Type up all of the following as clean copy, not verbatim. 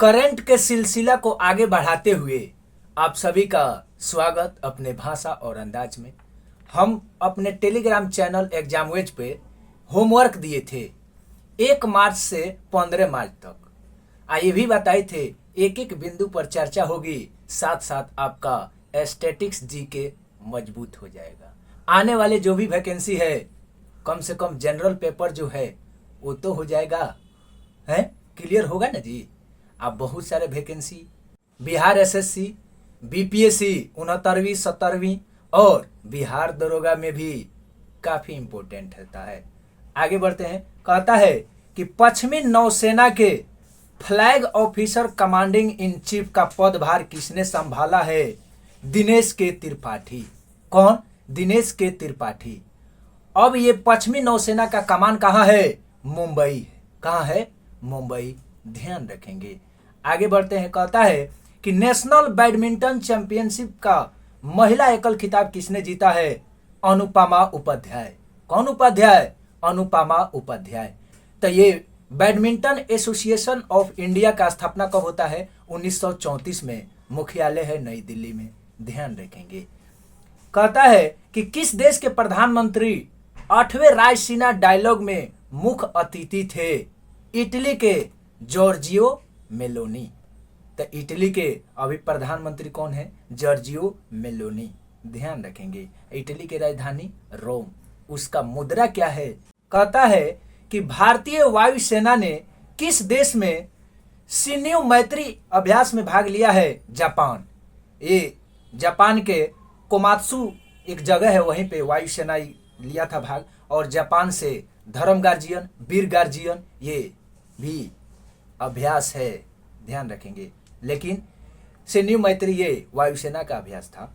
Current के सिलसिला को आगे बढ़ाते हुए आप सभी का स्वागत अपने भाषा और अंदाज में। हम अपने टेलीग्राम चैनल एग्जामवेज पे होमवर्क दिए थे 1 मार्च से 15 मार्च तक। ये भी बताए थे एक एक बिंदु पर चर्चा होगी, साथ साथ आपका स्टैटिक्स जीके मजबूत हो जाएगा। आने वाले जो भी वैकेंसी है, कम से कम जनरल पेपर जो है वो तो हो जाएगा, है क्लियर होगा ना जी। आप बहुत सारे वैकेंसी बिहार एसएससी, बीपीएससी 69वीं 70वीं और बिहार दरोगा में भी काफी इंपॉर्टेंट रहता है। आगे बढ़ते हैं। कहता है कि पश्चिमी नौसेना के flag officer commanding in chief का पदभार किसने संभाला है? दिनेश के त्रिपाठी। कौन? दिनेश के त्रिपाठी। अब ये पश्चिमी नौसेना का कमान कहाँ है? मुंबई है। कहाँ है? मुंबई। ध्यान रखेंगे। आगे बढ़ते हैं। कहता है कि नेशनल बैडमिंटन चैंपियनशिप का महिला एकल खिताब किसने जीता है? अनुपमा उपाध्याय। कौन उपाध्याय? अनुपमा उपाध्याय। तो ये बैडमिंटन एसोसिएशन ऑफ इंडिया का स्थापना कब होता है? 1934 में। मुख्यालय है नई दिल्ली में। ध्यान रखेंगे। कहता है कि किस देश के प्रधानमंत्री 8वें रायसीना डायलॉग में मुख्य अतिथि थे? इटली के जॉर्जियो मेलोनी। तो इटली के अभी प्रधानमंत्री कौन है? Giorgio Meloni. ध्यान रखेंगे। इटली की राजधानी रोम। उसका मुद्रा क्या है? कहता है कि भारतीय वायुसेना ने किस देश में शिन्यू मैत्री अभ्यास में भाग लिया है? जापान। ये जापान के कोमात्सु एक जगह है, वहीं पे वायुसेना लिया था भाग। और जापान से धर्म गार्जियन, वीर गार्जियन, ये भी अभ्यास है। ध्यान रखेंगे। लेकिन शिन्यू मैत्री ये वायुसेना का अभ्यास था।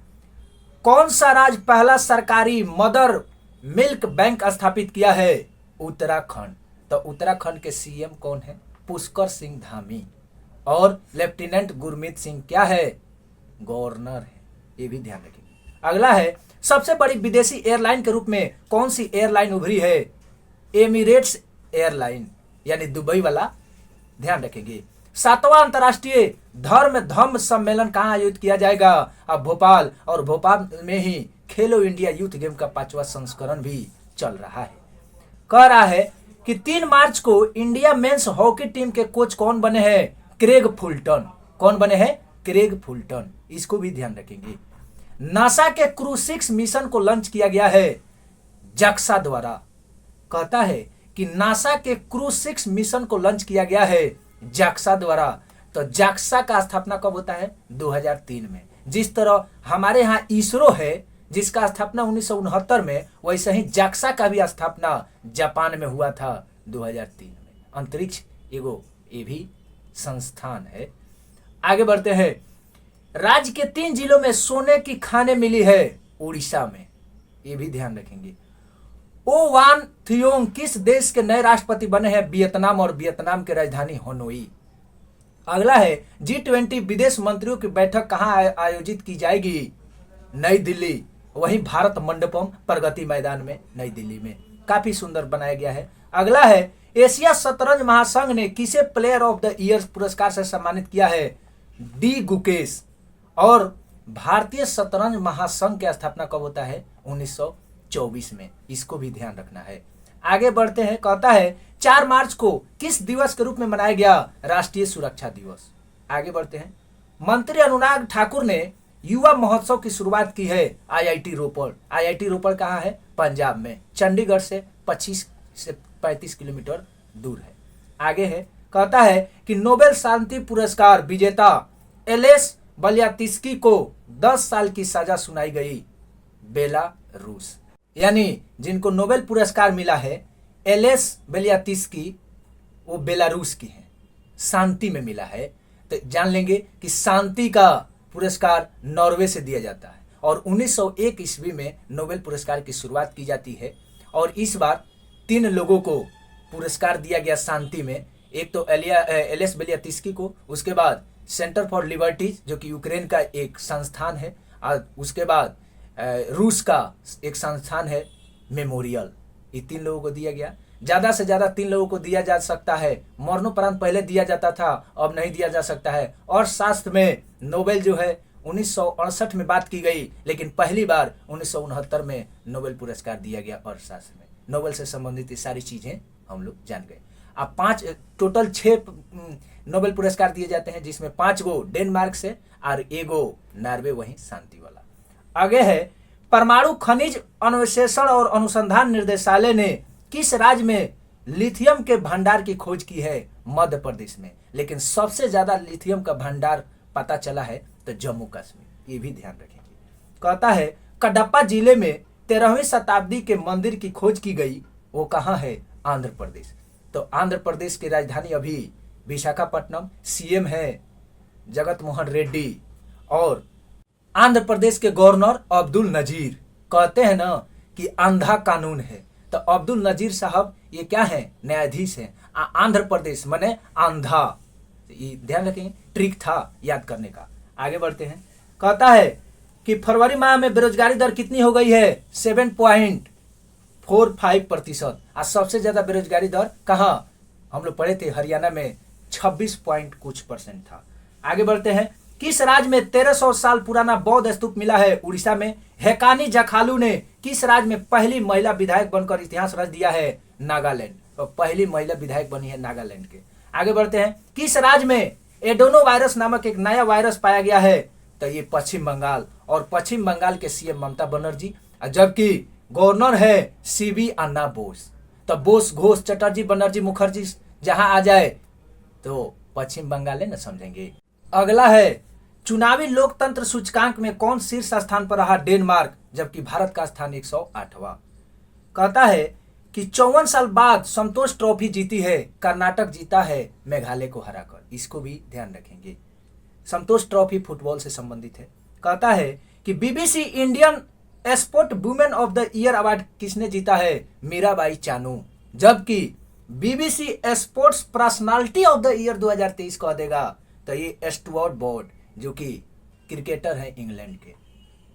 कौन सा राज्य पहला सरकारी मदर मिल्क बैंक स्थापित किया है? उत्तराखंड। तो उत्तराखंड के सीएम कौन है? पुष्कर सिंह धामी। और लेफ्टिनेंट गुरमीत सिंह क्या है? गवर्नर है। ये भी ध्यान रखेंगे। अगला है, सबसे बड़ी विदेशी एयरलाइन के रूप में कौन सी एयरलाइन उभरी है? एमिरेट्स एयरलाइन, यानी दुबई वाला। ध्यान रखेंगे। 7वां अंतर्राष्ट्रीय धम्म सम्मेलन कहाँ आयोजित किया जाएगा? अब भोपाल। और भोपाल में ही खेलो इंडिया यूथ गेम का 5वां संस्करण भी चल रहा है। कह रहा है कि 3 मार्च को इंडिया मेंस हॉकी टीम के कोच कौन बने हैं? Craig Fulton. कौन बने हैं? Craig Fulton. इसको भी ध्यान रखेंगे। नासा के क्रू 6 मिशन को लॉन्च किया गया है जाक्सा द्वारा। कहता है कि नासा के क्रू 6 मिशन को लॉन्च किया गया है जाक्सा द्वारा। तो जाक्सा का स्थापना कब होता है? 2003 में। जिस तरह हमारे यहाँ इसरो है जिसका स्थापना 1969 में, वैसे ही जाक्सा का भी स्थापना जापान में हुआ था 2003 में। अंतरिक्ष एगो ये भी संस्थान है। आगे बढ़ते हैं। राज्य के 3 जिलों में सोने की खानें मिली है उड़ीसा में। ये भी ध्यान रखेंगे। ओ वान थियोंग किस देश के नए राष्ट्रपति बने हैं? वियतनाम। और वियतनाम की राजधानी हनोई। अगला है, G20 विदेश मंत्रियों की बैठक कहां आयोजित की जाएगी? नई दिल्ली। वहीं भारत मंडपम प्रगति मैदान में, नई दिल्ली में। काफी सुंदर बनाया गया है। अगला है, एशिया शतरंज महासंघ ने किसे प्लेयर ऑफ द ईयर पुरस्कार से सम्मानित किया है? डी गुकेश। और भारतीय शतरंज महासंघ की स्थापना कब होता है? 1924 में। इसको भी ध्यान रखना है। आगे बढ़ते हैं। कहता है 4 मार्च को किस दिवस के रूप में मनाया गया? राष्ट्रीय सुरक्षा दिवस। आगे बढ़ते हैं। मंत्री अनुराग ठाकुर ने युवा महोत्सव की शुरुआत की है आईआईटी रोपड़। आईआईटी रोपड़ कहाँ है? पंजाब में। चंडीगढ़ से 25 से 35 किलोमीटर दूर है। आगे है। कहता है कि नोबेल शांति पुरस्कार विजेता एलेस बलियातिस्की को 10 साल की सजा सुनाई गई बेलारूस। यानी जिनको नोबेल पुरस्कार मिला है एलेस बेलियातिस्की, वो बेलारूस की है, शांति में मिला है। तो जान लेंगे कि शांति का पुरस्कार नॉर्वे से दिया जाता है। और 1901 ईस्वी में नोबेल पुरस्कार की शुरुआत की जाती है। और इस बार 3 लोगों को पुरस्कार दिया गया शांति में। एक तो एलेस बेलियातिस्की को, उसके बाद सेंटर फॉर लिबर्टीज जो कि यूक्रेन का एक संस्थान है, और उसके बाद रूस का एक संस्थान है मेमोरियल। ये 3 लोगों को दिया गया। ज्यादा से ज्यादा 3 लोगों को दिया जा सकता है, मरणोपरांत पहले दिया जाता था, अब नहीं दिया जा सकता है। और शास्त्र में नोबेल जो है 1968 में बात की गई, लेकिन पहली बार 1969 में नोबेल पुरस्कार दिया गया अर्थशास्त्र में। नोबेल से संबंधित ये सारी चीजें हम लोग जान गए। अब 5 टोटल 6 नोबेल पुरस्कार दिए जाते हैं, जिसमें 5 गो डेनमार्क से और 1 गो नॉर्वे, वहीं शांति वाला। आगे है, परमाणु खनिज अन्वेषण और अनुसंधान निर्देशालय ने किस राज्य में लिथियम के भंडार की खोज की है? मध्य प्रदेश में। लेकिन सबसे ज्यादा लिथियम का भंडार पता चला है तो जम्मू कश्मीर, ये भी ध्यान रखेंगे। कहता है कडप्पा जिले में 13वीं शताब्दी के मंदिर की खोज की गई, वो कहाँ है? आंध्र प्रदेश। तो आंध्र प्रदेश की राजधानी अभी विशाखापट्टनम, सीएम है जगत मोहन रेड्डी, और आंध्र प्रदेश के गवर्नर अब्दुल नजीर। कहते हैं ना कि अंधा कानून है, तो अब्दुल नजीर साहब ये क्या है? न्यायाधीश है। आंध्र प्रदेश माने अंधा, ये ध्यान रखेंगे, ट्रिक था याद करने का। आगे बढ़ते हैं। कहता है कि फरवरी माह में बेरोजगारी दर कितनी हो गई है? 7.45%। और सबसे ज्यादा बेरोजगारी दर कहाँ? हम लोग पढ़े थे हरियाणा में 26 पॉइंट कुछ % था। आगे बढ़ते हैं। किस राज्य में 1300 साल पुराना बौद्ध स्तूप मिला है? उड़ीसा में। हेकानी जखालू ने किस राज्य में पहली महिला विधायक बनकर इतिहास रच दिया है? नागालैंड। तो पहली महिला विधायक बनी है नागालैंड के। आगे बढ़ते हैं। किस राज्य में एडोनो वायरस नामक एक नया वायरस पाया गया है? तो ये पश्चिम बंगाल, और पश्चिम बंगाल के सीएम ममता बनर्जी, जबकि गवर्नर है सीबी अन्ना बोस। तो बोस, घोष, चटर्जी, बनर्जी, मुखर्जी जहां आ जाए तो पश्चिम बंगाल है ना, समझेंगे। अगला है, चुनावी लोकतंत्र सूचकांक में कौन शीर्ष स्थान पर रहा? डेनमार्क, जबकि भारत का स्थान 108वां। कहता है कि 54 साल बाद संतोष ट्रॉफी जीती है, कर्नाटक जीता है मेघालय को हराकर। इसको भी ध्यान रखेंगे। संतोष ट्रॉफी फुटबॉल से संबंधित है। कहता है कि BBC Indian sport women of the year award किसने जीता है? मीराबाई चानू। जबकि BBC sports personality of the year 2023 कह देगा तो ये स्टुअर्ट ब्रॉड, जो कि क्रिकेटर है इंग्लैंड के।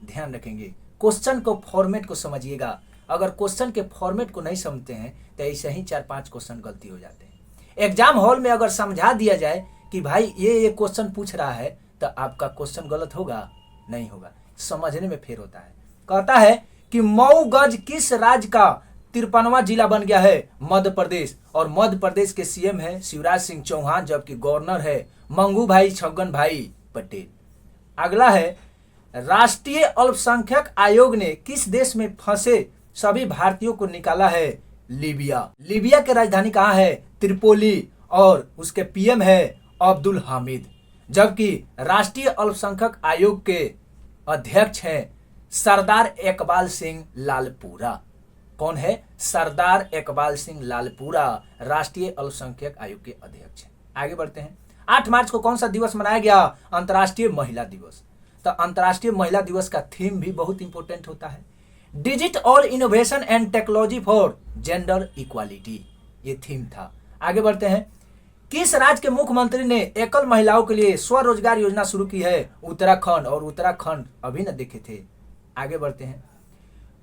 ध्यान रखेंगे, क्वेश्चन को फॉर्मेट को समझिएगा। अगर क्वेश्चन के फॉर्मेट को नहीं समझते हैं तो ऐसे ही 4-5 क्वेश्चन गलती हो जाते हैं। एग्जाम हॉल में अगर समझा दिया जाए कि भाई ये क्वेश्चन पूछ रहा है, तो आपका क्वेश्चन गलत होगा? नहीं होगा, समझने में फेर होता है। कहता है कि मऊगंज किस राज्य का 53वां जिला बन गया है? मध्य प्रदेश, और मध्य प्रदेश के सीएम है शिवराज सिंह चौहान, जबकि गवर्नर है मंगू भाई छगन भाई पटेल। अगला है, राष्ट्रीय अल्पसंख्यक आयोग ने किस देश में फंसे सभी भारतीयों को निकाला है? लीबिया। लीबिया की राजधानी कहाँ है? त्रिपोली, और उसके पीएम है अब्दुल हामिद। जबकि राष्ट्रीय अल्पसंख्यक आयोग के अध्यक्ष हैं सरदार इकबाल सिंह लालपुरा। कौन है? सरदार इकबाल सिंह लालपुरा राष्ट्रीय अल्पसंख्यक आयोग के अध्यक्ष हैं। आगे बढ़ते हैं। 8 मार्च को कौन सा दिवस मनाया गया? अंतर्राष्ट्रीय महिला दिवस। तो अंतर्राष्ट्रीय महिला दिवस का थीम भी बहुत इंपॉर्टेंट होता है, digit all innovation and technology for gender equality, ये थीम था। आगे बढ़ते हैं। किस राज्य के मुख्यमंत्री ने एकल महिलाओं के लिए स्वरोजगार योजना शुरू की है? उत्तराखंड, और उत्तराखंड अभी न देखे थे। आगे बढ़ते हैं।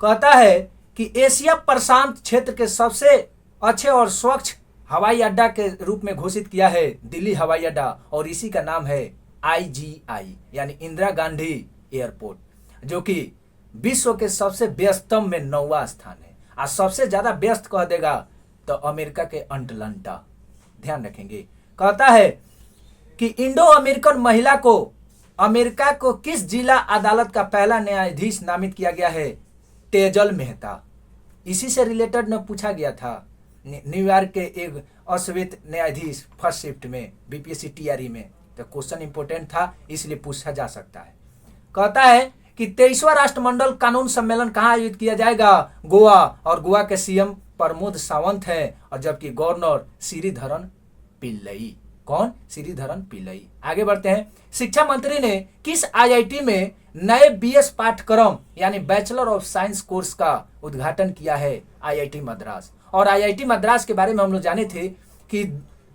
कहता है कि एशिया प्रशांत क्षेत्र के सबसे अच्छे और स्वच्छ हवाई अड्डा के रूप में घोषित किया है दिल्ली हवाई अड्डा, और इसी का नाम है IGI यानी इंदिरा गांधी एयरपोर्ट, जो कि विश्व के सबसे व्यस्तम में 9वां स्थान है। और सबसे ज्यादा व्यस्त कह देगा तो अमेरिका के अटलांटा। ध्यान रखेंगे। कहता है कि इंडो अमेरिकन महिला को अमेरिका को किस जिला अदालत का पहला न्यायाधीश नामित किया गया है? तेजल मेहता। इसी से रिलेटेड न पूछा गया था न्यूयॉर्क के एक अश्वेत न्यायाधीश फर्स्ट शिफ्ट में बीपीएससी टीआरई में, तो क्वेश्चन इंपोर्टेंट था इसलिए पूछा जा सकता है। कहता है कि 23वां राष्ट्रमंडल कानून सम्मेलन कहाँ आयोजित किया जाएगा? गोवा, और गोवा के सीएम प्रमोद सावंत है, और जबकि गवर्नर श्रीधरन पिल्लई। कौन? श्रीधरन पिल्लई। आगे बढ़ते हैं। शिक्षा मंत्री ने किस आईआईटी में नए बीएस पाठ्यक्रम यानी बैचलर ऑफ साइंस कोर्स का उद्घाटन किया है? आईआईटी मद्रास। और आईआईटी मद्रास के बारे में हम लोग जाने थे कि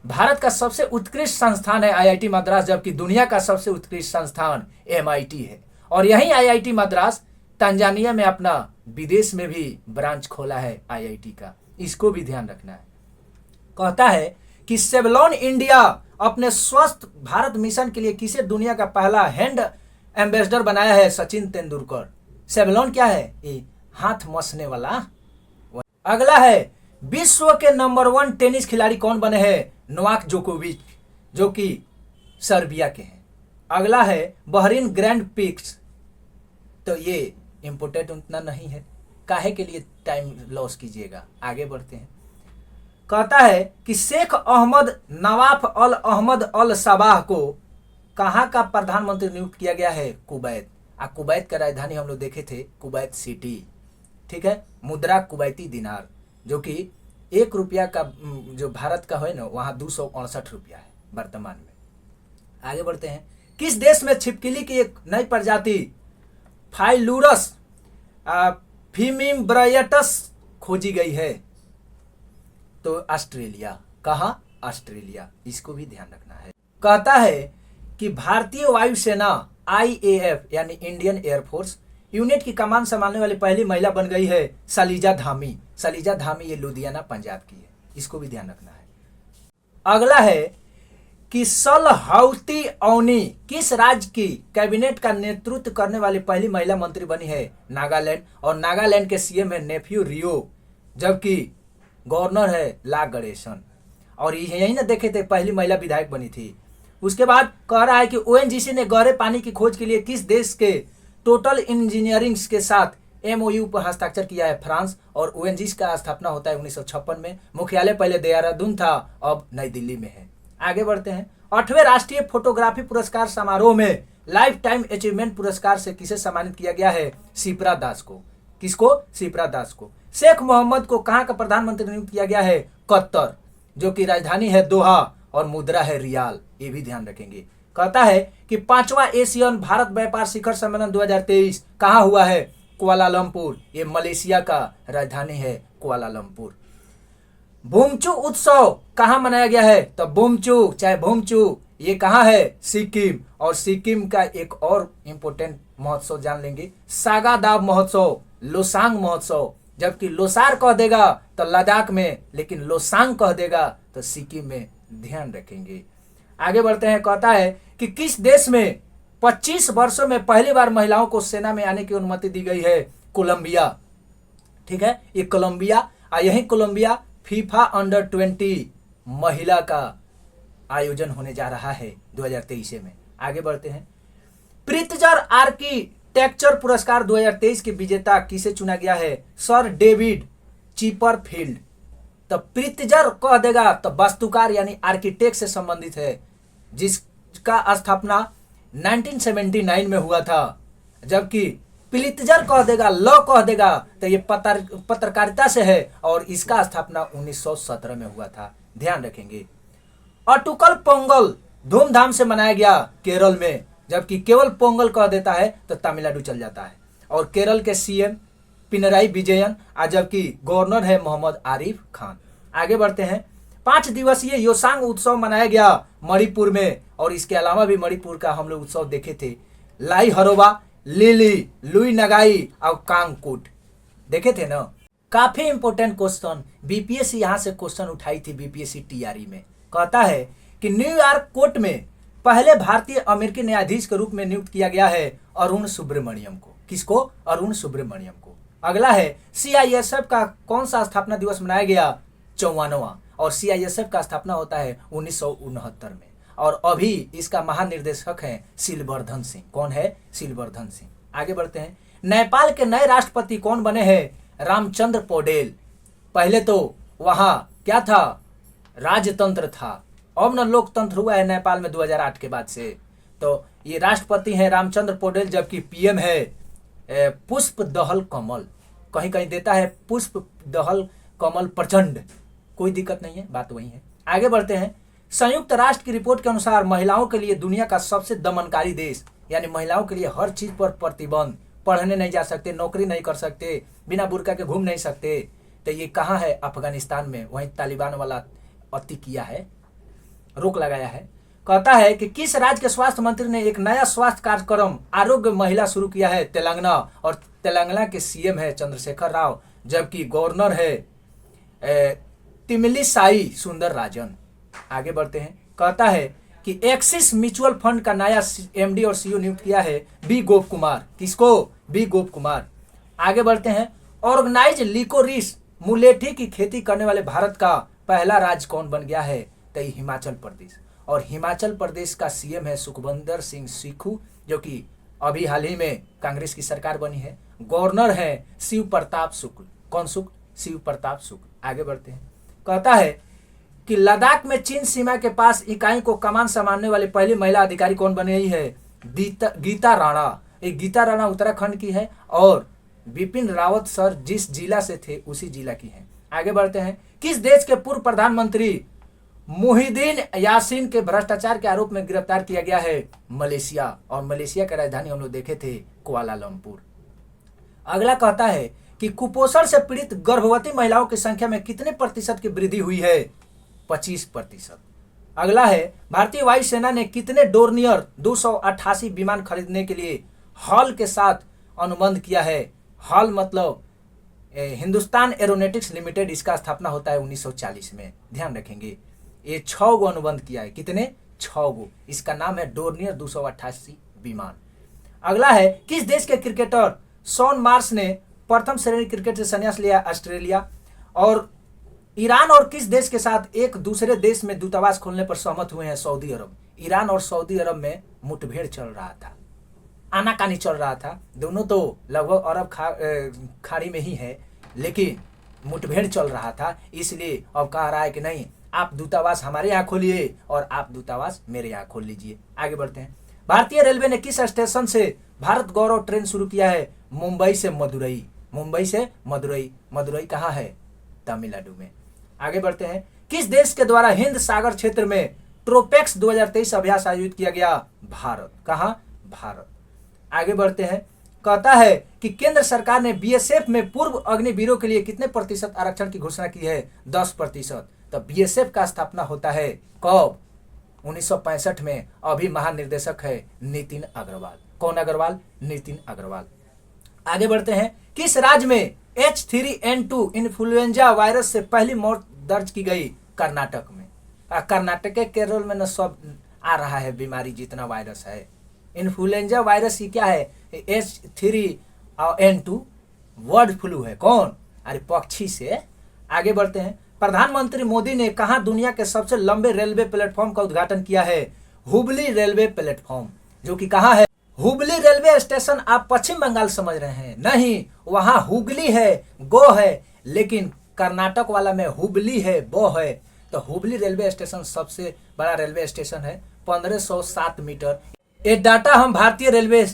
भारत का सबसे उत्कृष्ट संस्थान है आईआईटी मद्रास, जबकि दुनिया का सबसे उत्कृष्ट संस्थान MIT है। और यही आईआईटी मद्रास तंजानिया में अपना विदेश में भी ब्रांच खोला है आईआईटी का। इसको भी ध्यान रखना है। कहता है कि सेवलॉन इंडिया अपने स्वस्थ भारत मिशन के लिए किसे दुनिया का पहला हैंड एम्बेसडर बनाया है? सचिन तेंदुलकर। सेवलॉन क्या है? ये हाथ मसने वाला। अगला है विश्व के नंबर 1 टेनिस खिलाड़ी कौन बने हैं? नोवाक जोकोविच, जो कि सर्बिया के हैं। अगला है बहरीन ग्रैंड प्रिक्स। तो ये इंपोर्टेंट उतना नहीं है, काहे के लिए टाइम लॉस कीजिएगा। आगे बढ़ते हैं। कहता है कि शेख अहमद नवाफ अल अहमद अल सबाह को कहाँ का प्रधानमंत्री नियुक्त किया गया है? कुवैत। कुवैत का राजधानी हम लोग देखे थे कुवैत सिटी, ठीक है। मुद्रा कुवैती दिनार, जो कि 1 रुपया का जो भारत का है ना, वहाँ 268 रुपया है वर्तमान में। आगे बढ़ते हैं। किस देश में छिपकली की एक नई प्रजाति फाइलूरस फीमिम्ब्रायटस खोजी गई है? तो ऑस्ट्रेलिया। कहाँ? ऑस्ट्रेलिया। इसको भी ध्यान रखना है। कहता है कि भारतीय वायुसेना IAF यानी इंडियन एयरफोर्स यूनिट की कमान संभालने वाली पहली महिला बन गई है सलीजा धामी। सलीजा धामी ये लुधियाना पंजाब की है, इसको भी ध्यान रखना है। अगला है कि सलहौती औनी किस राज्य की कैबिनेट का नेतृत्व करने वाली पहली महिला मंत्री बनी है? नागालैंड। और नागालैंड के सीएम है नेफ्यू रियो, जबकि गवर्नर है ला गणेशन। और यही ना देखे थे पहली महिला विधायक बनी थी। उसके बाद कह रहा है कि ONGC ने गहरे पानी की खोज के लिए किस देश के टोटल इंजीनियरिंग के साथ MOU पर हस्ताक्षर किया है? फ्रांस। और ONGC का स्थापना होता है 1956 में। मुख्यालय पहले देहरादून था, अब नई दिल्ली में है। आगे बढ़ते हैं। 8वें राष्ट्रीय फोटोग्राफी पुरस्कार समारोह में लाइफ टाइम अचीवमेंट पुरस्कार से किसे सम्मानित किया गया है? शिप्रा दास को। किसको? शिप्रा दास को। शेख मोहम्मद को कहाँ का प्रधानमंत्री नियुक्त किया गया है? कतर, जो कि राजधानी है दोहा और मुद्रा है रियाल। ये भी ध्यान रखेंगे। कहता है कि 5वां एशियन भारत व्यापार शिखर सम्मेलन 2023 कहाँ हुआ है? कुआलालंपुर। ये मलेशिया का राजधानी है कुआलालंपुर। बुमचू उत्सव कहाँ मनाया गया है? तो बुमचू चाहे भूमचू ये कहाँ है? सिक्किम। और सिक्किम का एक और इम्पोर्टेंट महोत्सव जान लेंगे, सागादाव महोत्सव, लोसांग महोत्सव। जबकि लोसार कह देगा तो लद्दाख में, लेकिन लोसांग कह देगा तो सिक्किम में। ध्यान रखेंगे। आगे बढ़ते हैं। कहता है कि किस देश में 25 वर्षों में पहली बार महिलाओं को सेना में आने की अनुमति दी गई है? कोलंबिया, ठीक है। ये कोलंबिया, यही कोलंबिया फीफा अंडर 20 महिला का आयोजन होने जा रहा है 2023 में। आगे बढ़ते हैं। प्रित्जर आर्किटेक्चर पुरस्कार 2023 के विजेता किसे चुना गया है? Sir David Chipperfield. तो प्रित्जर कह देगा तो वास्तुकार यानी आर्किटेक्ट से संबंधित है, जिसका स्थापना 1979 में हुआ था। जबकि प्लित्जर कह देगा, लॉ कह देगा तो ये पत्रकारिता से है और इसका स्थापना 1917 में हुआ था। ध्यान रखेंगे। अटुकल पोंगल धूमधाम से मनाया गया केरल में, जबकि केवल पोंगल कह देता है तो तमिलनाडु चल जाता है। और केरल के सीएम पिनराई विजयन, जबकि गवर्नर है मोहम्मद आरिफ खान। आगे बढ़ते हैं। 5 दिवसीय योसांग उत्सव मनाया गया मणिपुर में। और इसके अलावा भी मणिपुर का हम लोग उत्सव देखे थे, लाई हरोबा, लिली, लुई नगाई और कांगकुट देखे थे ना। काफी इंपोर्टेंट क्वेश्चन बीपीएससी यहाँ से क्वेश्चन उठाई थी बीपीएससी टीआरई में। कहता है कि न्यूयॉर्क कोर्ट में पहले भारतीय अमेरिकी न्यायाधीश के रूप में नियुक्त किया गया है अरुण सुब्रमण्यम को। किसको? अरुण सुब्रमण्यम को। अगला है सीआईएसएफ का कौन सा स्थापना दिवस मनाया गया? 54वां। और सीआईएसएफ का स्थापना होता है 1969 में। और अभी इसका महानिर्देशक है सिलवर्धन सिंह। कौन है? सिलवर्धन सिंह। आगे बढ़ते हैं। नेपाल के नए राष्ट्रपति कौन बने हैं? रामचंद्र पौडेल। पहले तो वहां क्या था? राजतंत्र था, अब न लोकतंत्र हुआ है नेपाल में 2008 के बाद से। तो ये राष्ट्रपति हैं रामचंद्र पौडेल, जबकि पीएम है पुष्प दहल कमल। कहीं कहीं देता है पुष्प दहल कमल प्रचंड, कोई दिक्कत नहीं है, बात वही है। आगे बढ़ते हैं। संयुक्त राष्ट्र की रिपोर्ट के अनुसार महिलाओं के लिए दुनिया का सबसे दमनकारी देश, यानी महिलाओं के लिए हर चीज पर प्रतिबंध, पढ़ने नहीं जा सकते, नौकरी नहीं कर सकते, बिना बुर्का के घूम नहीं सकते, तो ये कहाँ है? अफगानिस्तान में। वहीं तालिबान वाला अति किया है, रोक लगाया है। कहता है कि किस राज्य के स्वास्थ्य मंत्री ने एक नया स्वास्थ्य कार्यक्रम आरोग्य महिला शुरू किया है? तेलंगाना। और तेलंगाना के सीएम है चंद्रशेखर राव, जबकि गवर्नर है तिमिलिसाई सुंदर राजन। आगे बढ़ते हैं, कहता है कि एक्सिस म्यूचुअल फंड का नया एमडी और सीईओ नियुक्त किया है बी गोप कुमार। किसको? बी गोप कुमार। आगे बढ़ते हैं, ऑर्गेनाइज लिकोरिस मुलेठी की खेती करने वाले भारत का पहला राज्य कौन बन गया है? तो हिमाचल प्रदेश। और हिमाचल प्रदेश का सीएम है सुखविंदर सिंह सुक्खू, जो कि अभी हाल ही में कांग्रेस की सरकार बनी है। गवर्नर है शिव प्रताप शुक्ल। कौन शुक्ल? शिव प्रताप शुक्ल। आगे बढ़ते हैं, कहता है कि लद्दाख में चीन सीमा के पास इकाई को कमान संभालने वाली पहली महिला अधिकारी कौन बनी रही है? गीता राणा। एक गीता राणा उत्तराखंड की है और बिपिन रावत सर जिस जिला से थे उसी जिला की है। आगे बढ़ते हैं, किस देश के पूर्व प्रधानमंत्री मुहिदीन यासीन के भ्रष्टाचार के आरोप में गिरफ्तार किया गया है? मलेशिया। और मलेशिया की राजधानी हम लोग देखे थे कुआलालंपुर। अगला कहता है कि कुपोषण से पीड़ित गर्भवती महिलाओं की संख्या में कितने प्रतिशत की वृद्धि हुई है? 25%। अगला है, भारतीय वायुसेना ने कितने डोर्नियर 288 विमान खरीदने के लिए हॉल के साथ अनुबंध किया है? हॉल मतलब हिंदुस्तान एरोनॉटिक्स लिमिटेड, इसका स्थापना होता है 1940 में। ध्यान रखेंगे, ये 6 गो अनुबंध किया है। कितने? 6 गो। इसका नाम है डोर्नियर 288 विमान। अगला है, किस देश के क्रिकेटर शॉन मार्श ने प्रथम श्रेणी क्रिकेट से संन्यास लिया? ऑस्ट्रेलिया। और ईरान और किस देश के साथ एक दूसरे देश में दूतावास खोलने पर सहमत हुए हैं? सऊदी अरब। ईरान और सऊदी अरब में मुठभेड़ चल रहा था, आनाकानी चल रहा था। दोनों तो लगभग अरब खाड़ी में ही है, लेकिन मुठभेड़ चल रहा था, इसलिए अब कह रहा है कि नहीं, आप दूतावास हमारे यहाँ खोलिए और आप दूतावास मेरे यहाँ खोल लीजिए। आगे बढ़ते हैं, भारतीय रेलवे ने किस स्टेशन से भारत गौरव ट्रेन शुरू किया है? मुंबई से मदुरई। मुंबई से मदुरई। मदुरई कहाँ है? तमिलनाडु में। आगे बढ़ते हैं, किस देश के द्वारा हिंद सागर क्षेत्र में ट्रोपेक्स 2023 अभ्यास आयोजित किया गया? भारत। कहाँ? भारत। आगे बढ़ते हैं, कहता है कि केंद्र सरकार ने बीएसएफ में पूर्व अग्निवीरों के लिए कितने प्रतिशत आरक्षण की घोषणा की है? 10%। तो बीएसएफ का स्थापना होता है कब? 1965 में। अभी महानिर्देशक है नितिन अग्रवाल। कौन अग्रवाल? नितिन अग्रवाल। आगे बढ़ते हैं, किस राज्य में H3N2 इन्फ्लुएंजा वायरस से पहली मौत दर्ज की गई? कर्नाटक में। कर्नाटक के केरल में न सब आ रहा है बीमारी, जितना वायरस है। इन्फ्लुएंजा वायरस ये क्या है? H3N2 बर्ड फ्लू है। कौन? अरे पक्षी से। आगे बढ़ते हैं, प्रधानमंत्री मोदी ने कहाँ दुनिया के सबसे लंबे रेलवे प्लेटफॉर्म का उद्घाटन किया है? हुबली रेलवे प्लेटफॉर्म, जो कि कहाँ है? हुबली रेलवे स्टेशन आप पश्चिम बंगाल समझ रहे हैं, नहीं, वहां हुगली है, गो है, लेकिन कर्नाटक वाला में हुबली है, बो है। तो हुबली रेलवे स्टेशन सबसे बड़ा रेलवे स्टेशन है, 1507 मीटर। ये डाटा हम भारतीय रेलवे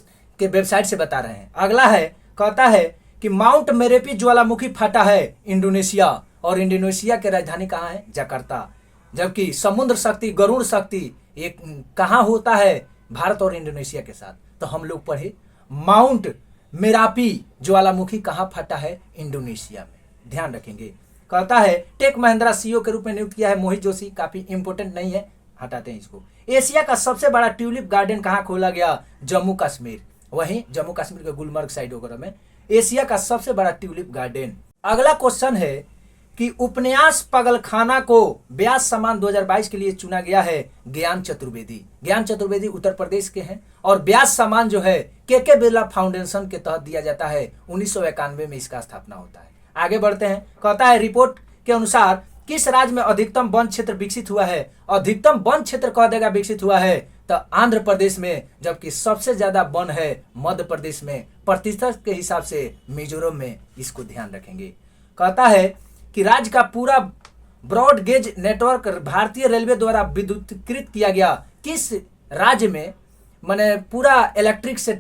के वेबसाइट से बता रहे हैं। अगला है, कहता है कि माउंट मेरेपी ज्वालामुखी फटा है इंडोनेशिया, और इंडोनेशिया की राजधानी कहाँ है? जकार्ता। जबकि समुद्र शक्ति, गरुड़ शक्ति, ये कहाँ होता है? भारत और इंडोनेशिया के साथ। तो हम लोग पढ़े माउंट मेरापी ज्वालामुखी कहाँ फटा है? इंडोनेशिया में। ध्यान रखेंगे। कहता है टेक महिंद्रा सीईओ के रूप में नियुक्त किया है मोहित जोशी। काफी इंपोर्टेंट नहीं है, हटाते हैं इसको। एशिया का सबसे बड़ा ट्यूलिप गार्डन कहाँ खोला गया? जम्मू कश्मीर। वहीं जम्मू कश्मीर के गुलमर्ग साइड वगैरह में एशिया का सबसे बड़ा ट्यूलिप गार्डन। अगला क्वेश्चन है कि उपन्यास पागलखाना को व्यास सम्मान 2022 के लिए चुना गया है ज्ञान चतुर्वेदी। ज्ञान चतुर्वेदी उत्तर प्रदेश के हैं और व्यास सम्मान जो है के बिरला फाउंडेशन के तहत दिया जाता है। 1991 में इसका स्थापना होता है। आगे बढ़ते हैं, कहता है रिपोर्ट के अनुसार किस राज्य में अधिकतम वन क्षेत्र विकसित हुआ है? अधिकतम वन क्षेत्र कह देगा विकसित हुआ है तो आंध्र प्रदेश में, जबकि सबसे ज्यादा वन है मध्य प्रदेश में। प्रतिशत के हिसाब से मिजोरम में। इसको ध्यान रखेंगे। कहता है कि राज्य का पूरा ब्रॉड गेज नेटवर्क भारतीय रेलवे द्वारा विद्युतीकृत किया गया। किस राज्य में? माने पूरा इलेक्ट्रिक से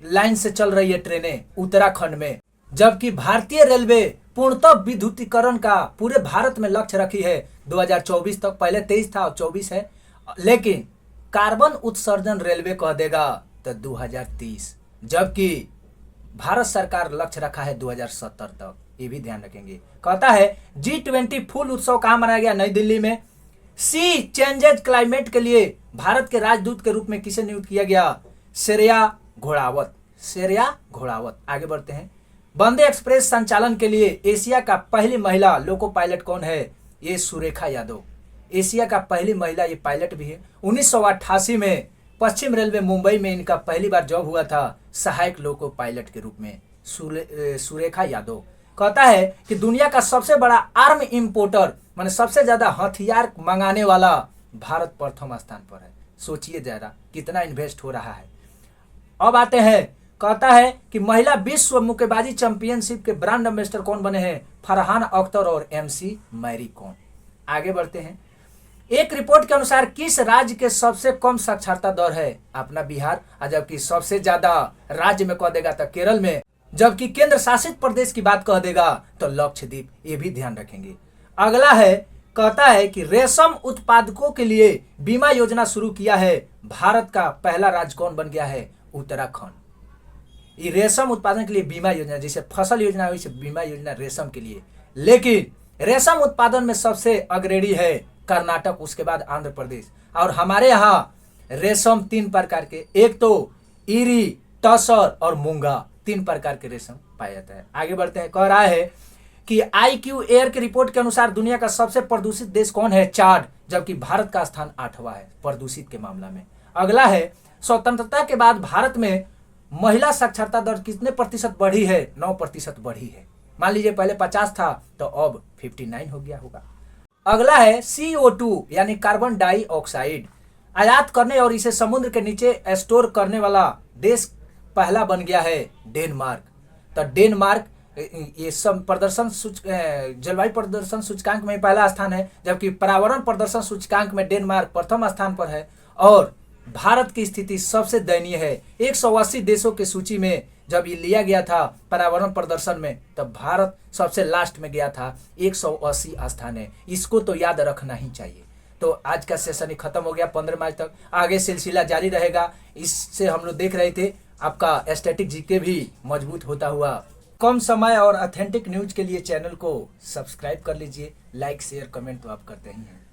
लाइन से चल रही है ट्रेनें? उत्तराखंड में। जबकि भारतीय रेलवे पूर्णतः विद्युतीकरण का पूरे भारत में लक्ष्य रखी है 2024 तक। पहले 23 था, 24 है, लेकिन कार्बन उत्सर्जन रेलवे कह देगा तो 2030, जबकि भारत सरकार लक्ष्य रखा है 2070 तक। ये भी ध्यान रखेंगे। कहता है G20 फूल उत्सव कहाँ मनाया गया? नई दिल्ली में। सी चेंजेज क्लाइमेट के लिए भारत के राजदूत के रूप में किसे नियुक्त किया गया? श्रेया घोड़ावत। श्रेया घोड़ावत। आगे बढ़ते हैं, वंदे एक्सप्रेस संचालन के लिए एशिया का पहली महिला लोको पायलट कौन है? ये सुरेखा यादव। एशिया का पहली महिला ये पायलट भी है। 1988 में पश्चिम रेलवे मुंबई में इनका पहली बार जॉब हुआ था सहायक लोको पायलट के रूप में। सुरेखा यादव कहता है कि दुनिया का सबसे बड़ा आर्म इंपोर्टर माने सबसे ज्यादा हथियार मंगाने वाला भारत प्रथम स्थान पर है। सोचिए जरा कितना इन्वेस्ट हो रहा है। अब आते हैं, कहता है कि महिला विश्व मुक्केबाजी चैंपियनशिप के ब्रांड एम्बेसडर कौन बने हैं? फरहान अख्तर और MC मैरी कॉम। आगे बढ़ते हैं। एक रिपोर्ट के अनुसार किस राज्य के सबसे कम साक्षरता दर है? अपना बिहार। जबकि सबसे ज्यादा राज्य में कह देगा तो केरल में, जबकि केंद्र शासित प्रदेश की बात कह देगा तो लक्षद्वीप। ये भी ध्यान रखेंगे। अगला है, कहता है कि रेशम उत्पादकों के लिए बीमा योजना शुरू किया है। भारत का पहला राज्य कौन बन गया है? उत्तराखंड। ये रेशम उत्पादन के लिए बीमा योजना, जैसे फसल योजना वैसे बीमा योजना रेशम के लिए। लेकिन रेशम उत्पादन में सबसे अग्रणी है कर्नाटक, उसके बाद आंध्र प्रदेश। और हमारे यहाँ रेशम 3 प्रकार के, एक तो इरी, टसर और मूंगा, 3 प्रकार के रेशम पाया जाता है। आगे बढ़ते हैं। कह रहा है कि IQ एयर की रिपोर्ट के अनुसार दुनिया का सबसे प्रदूषित देश कौन है? चाड। जबकि भारत का स्थान 8वां है प्रदूषित के मामला में। अगला है, स्वतंत्रता के बाद भारत में महिला साक्षरता दर कितने प्रतिशत बढ़ी है? 9% बढ़ी है। मान लीजिए पहले 50 था तो अब 59 हो गया होगा। अगला है, CO2 यानी कार्बन डाइऑक्साइड आयात करने और इसे समुद्र के नीचे स्टोर करने वाला देश पहला बन गया है डेनमार्क। तो डेनमार्क ये सब प्रदर्शन जलवायु प्रदर्शन सूचकांक में पहला स्थान है, जबकि पर्यावरण प्रदर्शन सूचकांक में डेनमार्क प्रथम स्थान पर है। और भारत की स्थिति सबसे दयनीय है। 180 देशों की सूची में जब ये लिया गया था पर्यावरण प्रदर्शन में, तब भारत सबसे लास्ट में गया था। 180 स्थान है। इसको तो याद रखना ही चाहिए। तो आज का सेशन ही खत्म हो गया 15 मार्च तक। आगे सिलसिला जारी रहेगा। इससे हम लोग देख रहे थे आपका स्टैटिक जीके भी मजबूत होता हुआ। कम समय और ऑथेंटिक न्यूज के लिए चैनल को सब्सक्राइब कर लीजिए। लाइक शेयर कमेंट तो आप करते ही हैं।